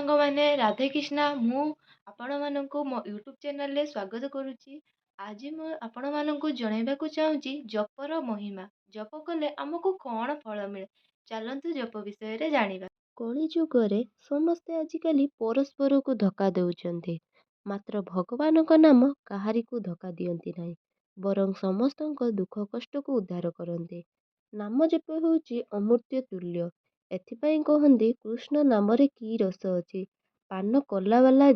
ସାଙ୍ଗମାନେ ରାଧେ କ୍ରିଷ୍ଣା ମୁଁ ଆପଣମାନଙ୍କୁ ମୋ ୟୁଟ୍ୟୁବ୍ ଚ୍ୟାନେଲରେ ସ୍ୱାଗତ କରୁଛି। ଆଜି ମୁଁ ଆପଣମାନଙ୍କୁ ଜଣାଇବାକୁ ଚାହୁଁଛି ଜପର ମହିମା। ଜପ କଲେ ଆମକୁ କ'ଣ ଫଳ ମିଳେ? ଚାଲନ୍ତୁ ଜପ ବିଷୟରେ ଜାଣିବା। କଳି ଯୁଗରେ ସମସ୍ତେ ଆଜିକାଲି ପରସ୍ପରକୁ ଧୋକା ଦେଉଛନ୍ତି। ମାତ୍ର ଭଗବାନଙ୍କ ନାମ କାହାରିକୁ ଧୋକା ଦିଅନ୍ତି ନାହିଁ, ବରଂ ସମସ୍ତଙ୍କ ଦୁଃଖ କଷ୍ଟକୁ ଉଦ୍ଧାର କରନ୍ତି। ନାମ ଜପ ହେଉଛି ଅମୃତ ତୁଲ୍ୟ। ଏଥିପାଇଁ କହନ୍ତି କୃଷ୍ଣ ନାମରେ କି ରସ ଅଛି, ପାନ କଲାବାଲା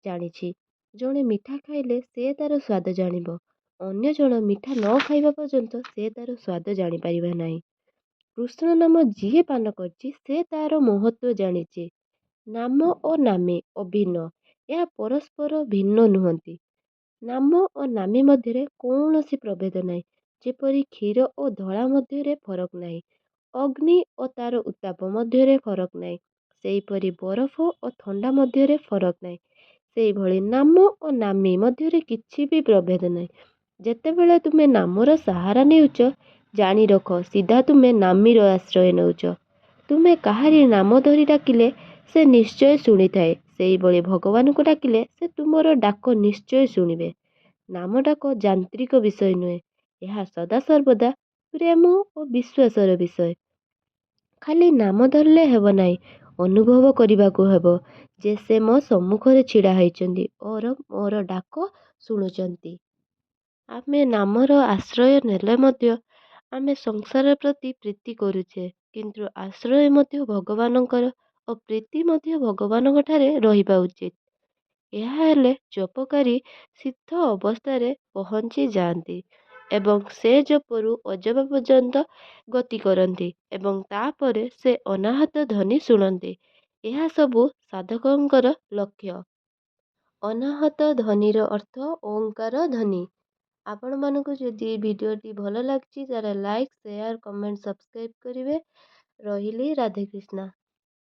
ଜାଣିଛି। ଜଣେ ମିଠା ଖାଇଲେ ସେ ତାର ସ୍ୱାଦ ଜାଣିବ, ଅନ୍ୟ ଜଣ ମିଠା ନ ଖାଇବା ପର୍ଯ୍ୟନ୍ତ ସେ ତାର ସ୍ୱାଦ ଜାଣିପାରିବ ନାହିଁ। କୃଷ୍ଣ ନାମ ଯିଏ ପାନ କରିଛି ସେ ତାର ମହତ୍ଵ ଜାଣିଛି। ନାମ ଓ ନାମୀ ଅଭିନ୍ନ, ଏହା ପରସ୍ପର ଭିନ୍ନ ନୁହନ୍ତି। ନାମ ଓ ନାମୀ ମଧ୍ୟରେ କୌଣସି ପ୍ରଭେଦ ନାହିଁ। ଯେପରି କ୍ଷୀର ଓ ଧଳା ମଧ୍ୟରେ ଫରକ ନାହିଁ, ଅଗ୍ନି ଓ ତାର ଉତ୍ତାପ ମଧ୍ୟରେ ଫରକ ନାହିଁ, ସେହିପରି ବରଫ ଓ ଥଣ୍ଡା ମଧ୍ୟରେ ଫରକ ନାହିଁ। ସେହିଭଳି ନାମ ଓ ନାମୀ ମଧ୍ୟରେ କିଛି ବି ପ୍ରଭେଦ ନାହିଁ। ଯେତେବେଳେ ତୁମେ ନାମର ସାହାରା ନେଉଛ, ଜାଣି ରଖ ସିଧା ତୁମେ ନାମୀର ଆଶ୍ରୟ ନେଉଛ। ତୁମେ କାହାରି ନାମ ଧରି ଡାକିଲେ ସେ ନିଶ୍ଚୟ ଶୁଣିଥାଏ। ସେହିଭଳି ଭଗବାନଙ୍କୁ ଡାକିଲେ ସେ ତୁମର ଡାକ ନିଶ୍ଚୟ ଶୁଣିବେ। ନାମ ଡାକ ଯାନ୍ତ୍ରିକ ବିଷୟ ନୁହେଁ, ଏହା ସଦାସର୍ବଦା ପ୍ରେମ ଓ ବିଶ୍ୱାସର ବିଷୟ। ଖାଲି ନାମ ଧରିଲେ ହେବ ନାହିଁ, ଅନୁଭବ କରିବାକୁ ହେବ ଯେ ସେ ମୋ ସମ୍ମୁଖରେ ଛିଡ଼ା ହୋଇଛନ୍ତି ଓ ମୋର ଡାକ ଶୁଣୁଛନ୍ତି। ଆମେ ନାମର ଆଶ୍ରୟ ନେଲେ ମଧ୍ୟ ଆମେ ସଂସାର ପ୍ରତି ପ୍ରୀତି କରୁଛେ, କିନ୍ତୁ ଆଶ୍ରୟ ମଧ୍ୟ ଭଗବାନଙ୍କର ଓ ପ୍ରୀତି ମଧ୍ୟ ଭଗବାନଙ୍କ ଠାରେ ରହିବା ଉଚିତ। ଏହା ହେଲେ ଜପକାରୀ ସିଦ୍ଧ ଅବସ୍ଥାରେ ପହଞ୍ଚି ଯାଆନ୍ତି ଏବଂ ସେ ଜପରୁ ଅଜପ ପର୍ଯ୍ୟନ୍ତ ଗତି କରନ୍ତି ଏବଂ ତାପରେ ସେ ଅନାହତ ଧ୍ୱନି ଶୁଣନ୍ତି। ଏହା ସବୁ ସାଧକଙ୍କର ଲକ୍ଷ୍ୟ। ଅନାହତ ଧ୍ୱନିର ଅର୍ଥ ଓଁକାର ଧ୍ୱନି। ଆପଣମାନଙ୍କୁ ଯଦି ଭିଡ଼ିଓଟି ଭଲ ଲାଗୁଛି ତାହେଲେ ଲାଇକ୍, ସେୟାର, କମେଣ୍ଟ, ସବସ୍କ୍ରାଇବ୍ କରିବେ। ରହିଲି। ରାଧେ କୃଷ୍ଣ।